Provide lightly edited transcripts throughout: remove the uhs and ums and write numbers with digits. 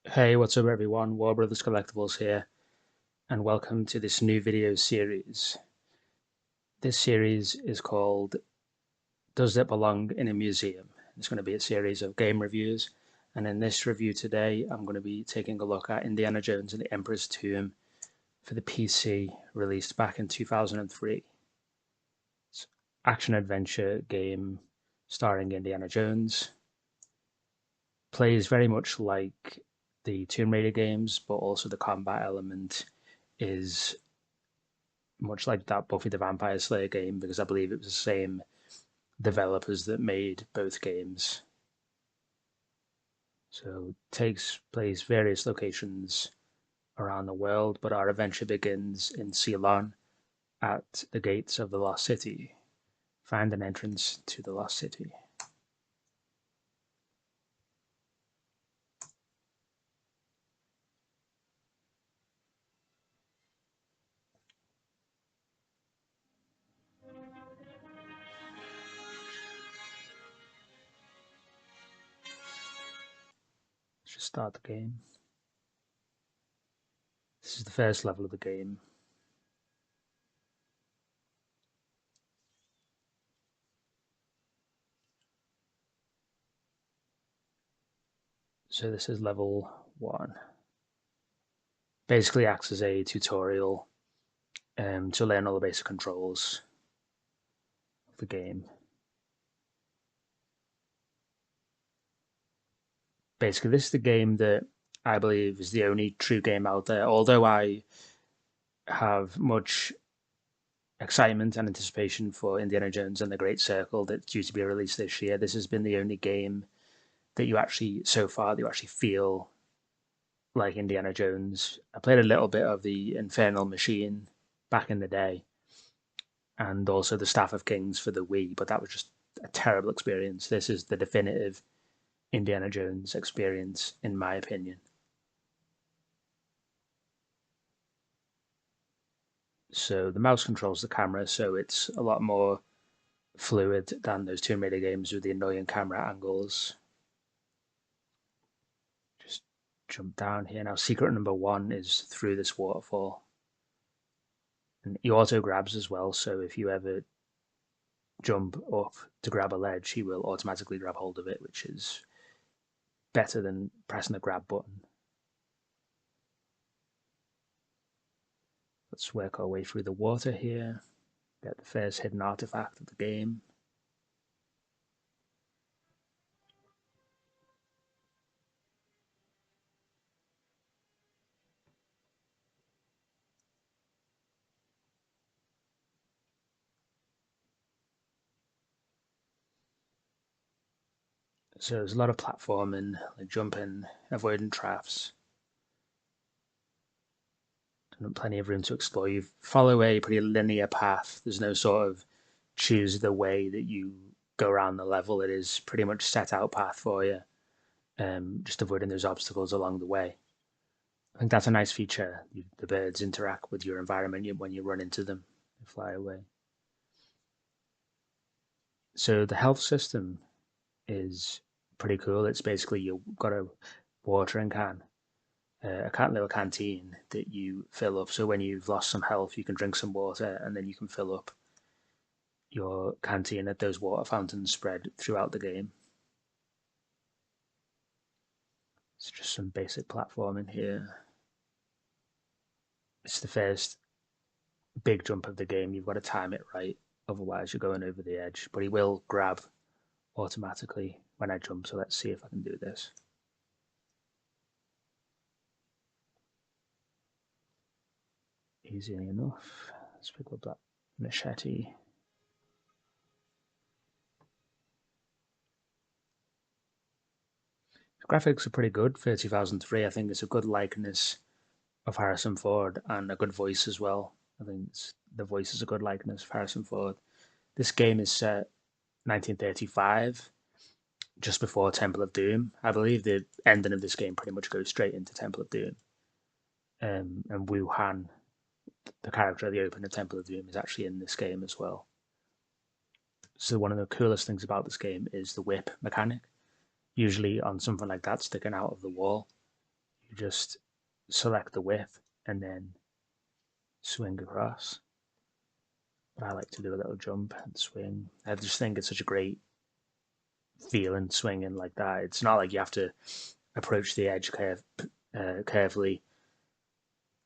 Hey, what's up everyone? War Brothers Collectibles here, and welcome to this new video series. This series is called Does It Belong in a Museum? It's going to be a series of game reviews, and in this review today, I'm going to be taking a look at Indiana Jones and the Emperor's Tomb for the PC, released back in 2003. It's an action-adventure game starring Indiana Jones. Plays very much like the Tomb Raider games, but also the combat element is much like that Buffy the Vampire Slayer game, because I believe it was the same developers that made both games. So it takes place various locations around the world, but our adventure begins in Ceylon at the gates of the Lost City. Find an entrance to the Lost City. Let's just start the game. This is the first level of the game. So this is level 1. Basically acts as a tutorial to learn all the basic controls of the game. Basically, this is the game that I believe is the only true game out there. Although I have much excitement and anticipation for Indiana Jones and the Great Circle that's due to be released this year, this has been the only game that you actually, so far, that you actually feel like Indiana Jones. I played a little bit of the Infernal Machine back in the day, and also the Staff of Kings for the Wii, but that was just a terrible experience. This is the definitive Indiana Jones experience, in my opinion. So the mouse controls the camera, so it's a lot more fluid than those Tomb Raider games with the annoying camera angles. Just jump down here. Now, secret number 1 is through this waterfall. And he auto grabs as well, so if you ever jump up to grab a ledge, he will automatically grab hold of it, which is better than pressing the grab button. Let's work our way through the water here. Get the first hidden artifact of the game. So there's a lot of platforming, like jumping, avoiding traps, and plenty of room to explore. You follow a pretty linear path. There's no sort of choose the way that you go around the level. It is pretty much set out path for you, just avoiding those obstacles along the way. I think that's a nice feature. The birds interact with your environment when you run into them, they fly away. So the health system is pretty cool. It's basically you've got a watering can, a little canteen that you fill up. So when you've lost some health, you can drink some water, and then you can fill up your canteen at those water fountains spread throughout the game. It's just some basic platforming here. It's the first big jump of the game. You've got to time it right, otherwise you're going over the edge. But he will grab automatically when I jump, so let's see if I can do this. Easy enough. Let's pick up that machete. The graphics are pretty good for 2003. I think it's a good likeness of Harrison Ford and a good voice as well. I think the voice is a good likeness of Harrison Ford. This game is set 1935, just before Temple of Doom. I believe the ending of this game pretty much goes straight into Temple of Doom. And Wu Han, the character of the opening of Temple of Doom, is actually in this game as well. So one of the coolest things about this game is the whip mechanic. Usually on something like that sticking out of the wall, you just select the width and then swing across. But I like to do a little jump and swing. I just think it's such a great feeling swinging like that. It's not like you have to approach the edge carefully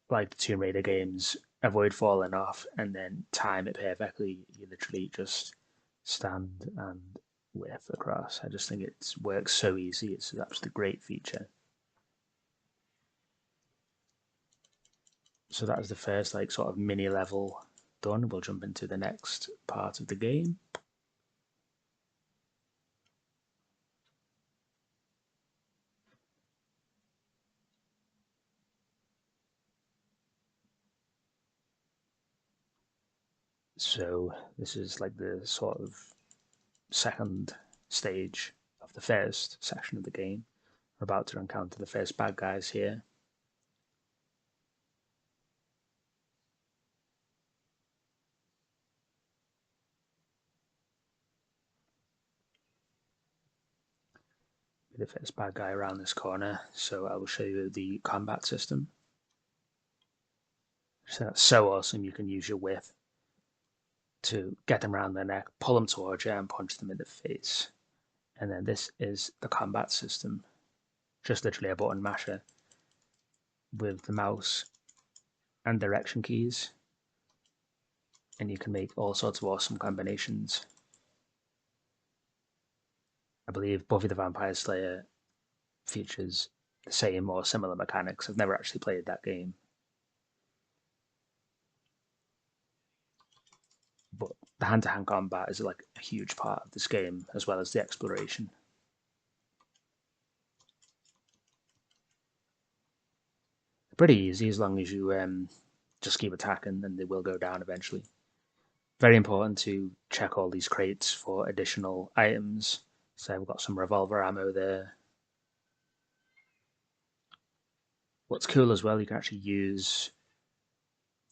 like the Tomb Raider games, avoid falling off and then time it perfectly. You literally just stand and whiff across. I just think it works so easy. It's an absolutely great feature. So that is the first like sort of mini level done. We'll jump into the next part of the game. So this is like the sort of second stage of the first section of the game. We're about to encounter the first bad guys here. The first bad guy around this corner, so I will show you the combat system. So that's so awesome. You can use your whip to get them around their neck, pull them towards you, and punch them in the face. And then this is the combat system, just literally a button masher with the mouse and direction keys, and you can make all sorts of awesome combinations. I believe Buffy the Vampire Slayer features the same or similar mechanics. I've never actually played that game, but the hand-to-hand combat is like a huge part of this game, as well as the exploration. Pretty easy as long as you just keep attacking, and they will go down eventually. Very important to check all these crates for additional items. So I've got some revolver ammo there. What's cool as well, you can actually use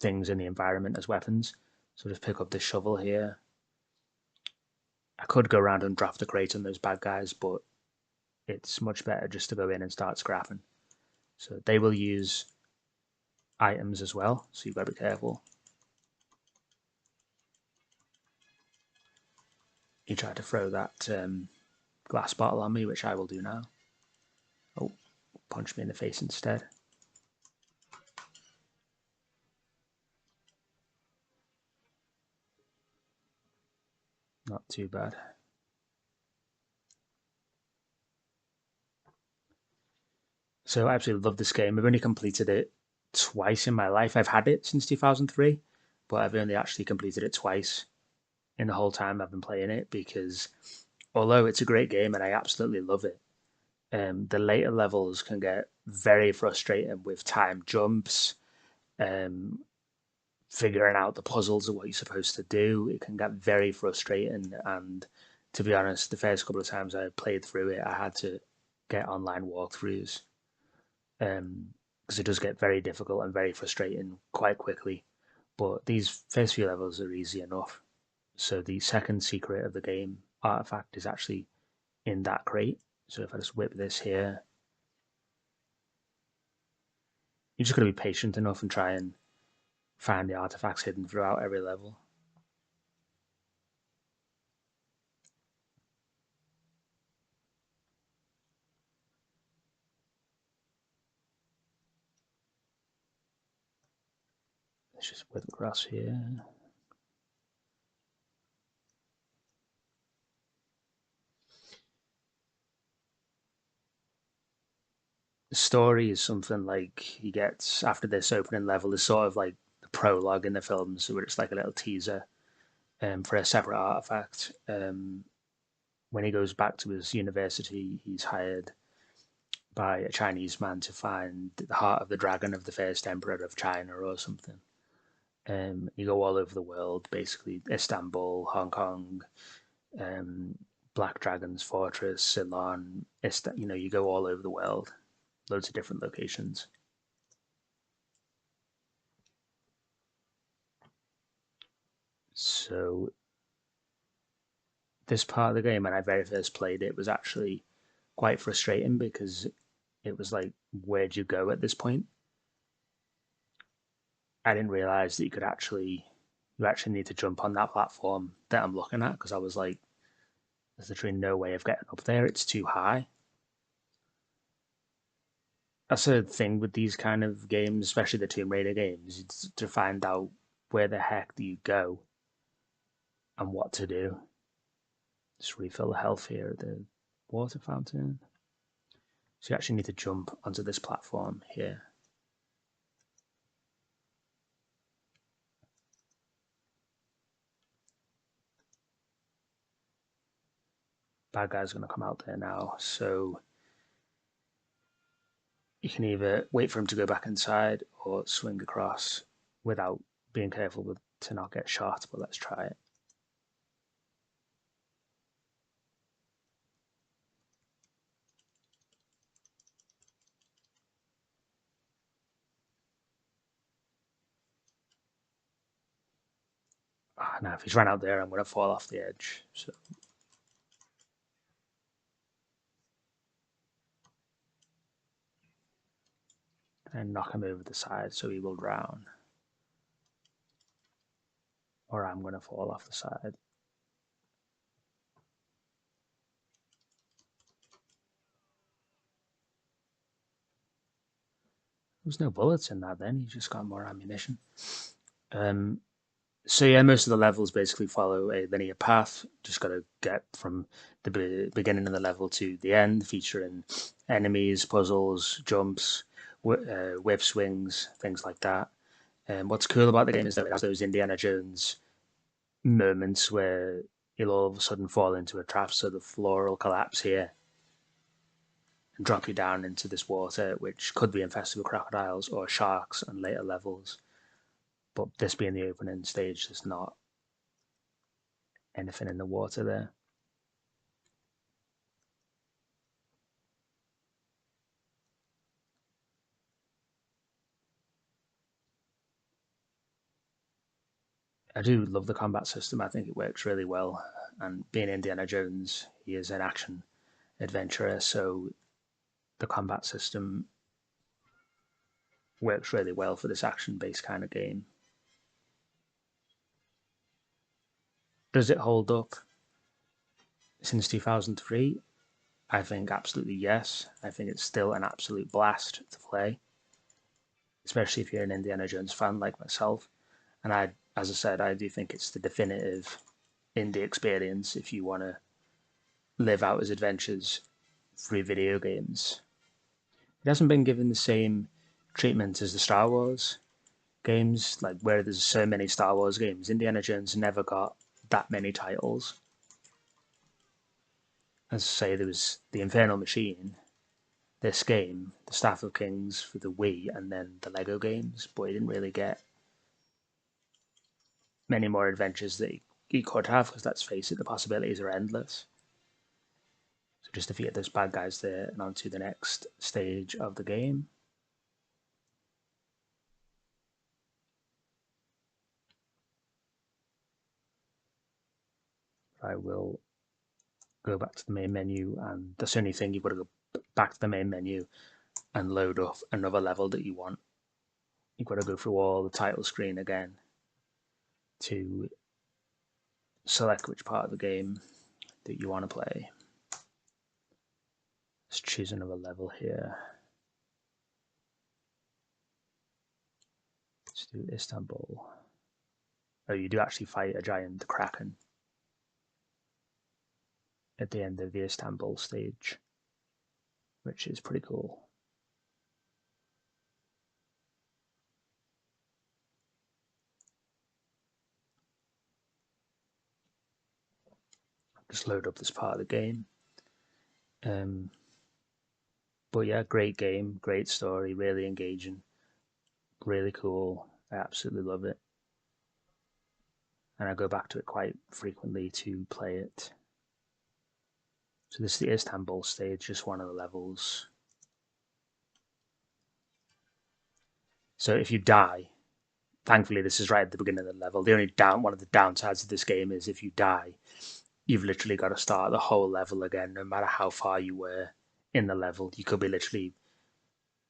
things in the environment as weapons. So just pick up this shovel here. I could go around and draft a crate on those bad guys, but it's much better just to go in and start scrapping. So they will use items as well, so you've got to be careful. He tried to throw that glass bottle on me, which I will do now. Oh, punch me in the face instead. Not too bad. So I absolutely love this game. I've only completed it twice in my life. I've had it since 2003, but I've only actually completed it twice in the whole time I've been playing it because although it's a great game and I absolutely love it, the later levels can get very frustrating with time jumps, um, figuring out the puzzles of what you're supposed to do. It can get very frustrating. And to be honest, the first couple of times I played through it, I had to get online walkthroughs because it does get very difficult and very frustrating quite quickly. But these first few levels are easy enough. So the second secret of the game artifact is actually in that crate. So if I just whip this here, you're just going to be patient enough and try and find the artifacts hidden throughout every level. Let's just whip across here. The story is something like he gets after this opening level is sort of like the prologue in the film, so it's like a little teaser for a separate artifact. When he goes back to his university, he's hired by a Chinese man to find the heart of the dragon of the first emperor of China or something. You go all over the world, basically Istanbul, Hong Kong, Black Dragon's Fortress, Ceylon. You go all over the world, loads of different locations. So this part of the game, when I very first played it, was actually quite frustrating because it was like, where'd you go at this point? I didn't realize that you actually need to jump on that platform that I'm looking at, because I was like, there's literally no way of getting up there. It's too high. That's a thing with these kind of games, especially the Tomb Raider games, it's to find out where the heck do you go and what to do. Just refill the health here at the water fountain. So you actually need to jump onto this platform here. Bad guy's going to come out there now, so you can either wait for him to go back inside or swing across without being careful to not get shot, but let's try it. Now if he's run out there, I'm going to fall off the edge. So and knock him over the side so he will drown. Or I'm going to fall off the side. There's no bullets in that then, you just got more ammunition. So yeah, most of the levels basically follow a linear path. Just got to get from the beginning of the level to the end, featuring enemies, puzzles, jumps, whip swings, things like that. And what's cool about the game is that it has those Indiana Jones moments where you'll all of a sudden fall into a trap, so the floor will collapse here and drop you down into this water, which could be infested with crocodiles or sharks on later levels. But this being the opening stage, there's not anything in the water there. I do love the combat system. I think it works really well. And being Indiana Jones, he is an action adventurer, so the combat system works really well for this action-based kind of game. Does it hold up since 2003? I think absolutely yes. I think it's still an absolute blast to play, especially if you're an Indiana Jones fan like myself. And as I said, I do think it's the definitive indie experience if you want to live out his adventures through video games. It hasn't been given the same treatment as the Star Wars games, like where there's so many Star Wars games. Indiana Jones never got that many titles. As I say, there was the Infernal Machine, this game, the Staff of Kings for the Wii, and then the Lego games, but he didn't really get many more adventures that he could have, because let's face it, the possibilities are endless. So just defeated those bad guys there and on to the next stage of the game. I will go back to the main menu, and that's the only thing, you've got to go back to the main menu and load up another level that you want. You've got to go through all the title screen again to select which part of the game that you want to play. Let's choose another level here. Let's do Istanbul. Oh, you do actually fight a giant kraken at the end of the Istanbul stage, which is pretty cool. Just load up this part of the game. But yeah, great game, great story, really engaging, really cool. I absolutely love it. And I go back to it quite frequently to play it. So this is the Istanbul stage, just one of the levels. So if you die, thankfully this is right at the beginning of the level. The only one of the downsides of this game is if you die, you've literally got to start the whole level again, no matter how far you were in the level. You could be literally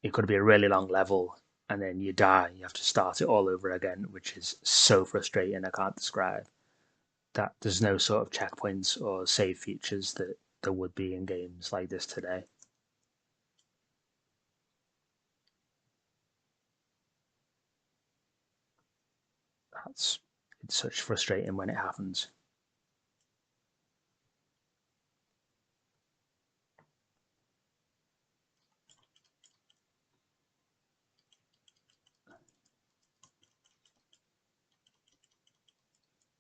it could be a really long level, and then you die. You have to start it all over again, which is so frustrating. I can't describe that. There's no sort of checkpoints or save features that there would be in games like this today. It's such frustrating when it happens.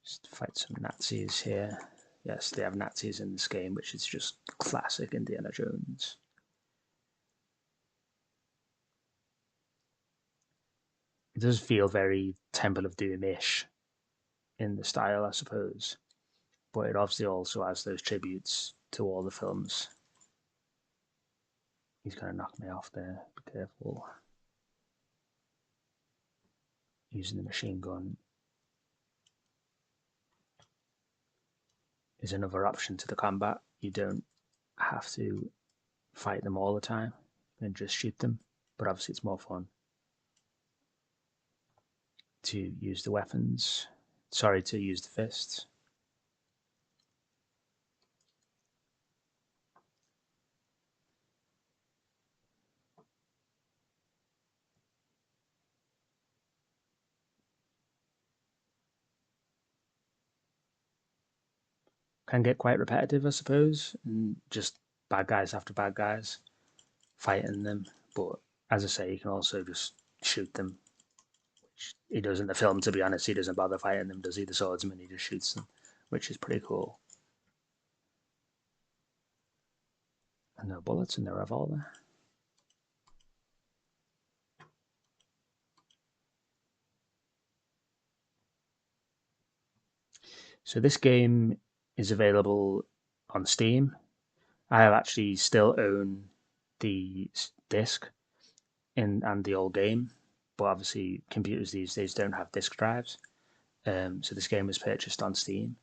Just fight some Nazis here. Yes, they have Nazis in this game, which is just classic Indiana Jones. It does feel very Temple of Doom-ish in the style, I suppose, but it obviously also has those tributes to all the films. He's going to knock me off there. Be careful. Using the machine gun is another option to the combat. You don't have to fight them all the time and just shoot them, but obviously it's more fun to use the weapons. Sorry, to use the fists. Can get quite repetitive, I suppose, and just bad guys after bad guys fighting them. But as I say, you can also just shoot them. Which he does in the film, to be honest. He doesn't bother fighting them, does he? The swordsman, he just shoots them, which is pretty cool. And no bullets in the revolver. So this game is available on Steam. I have actually still own the disc and the old game, but obviously computers these days don't have disk drives. So this game was purchased on Steam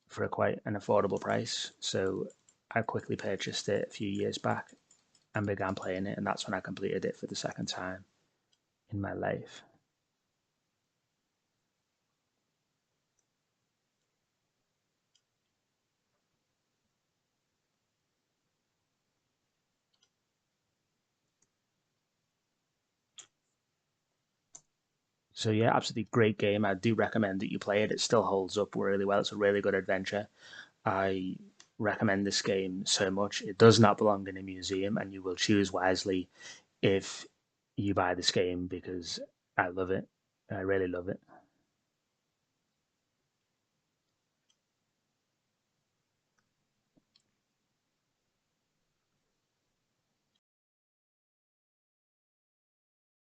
for quite an affordable price. So I quickly purchased it a few years back and began playing it, and that's when I completed it for the second time in my life. So yeah, absolutely great game. I do recommend that you play it. It still holds up really well. It's a really good adventure. I recommend this game so much. It does not belong in a museum, and you will choose wisely if you buy this game because I love it. I really love it.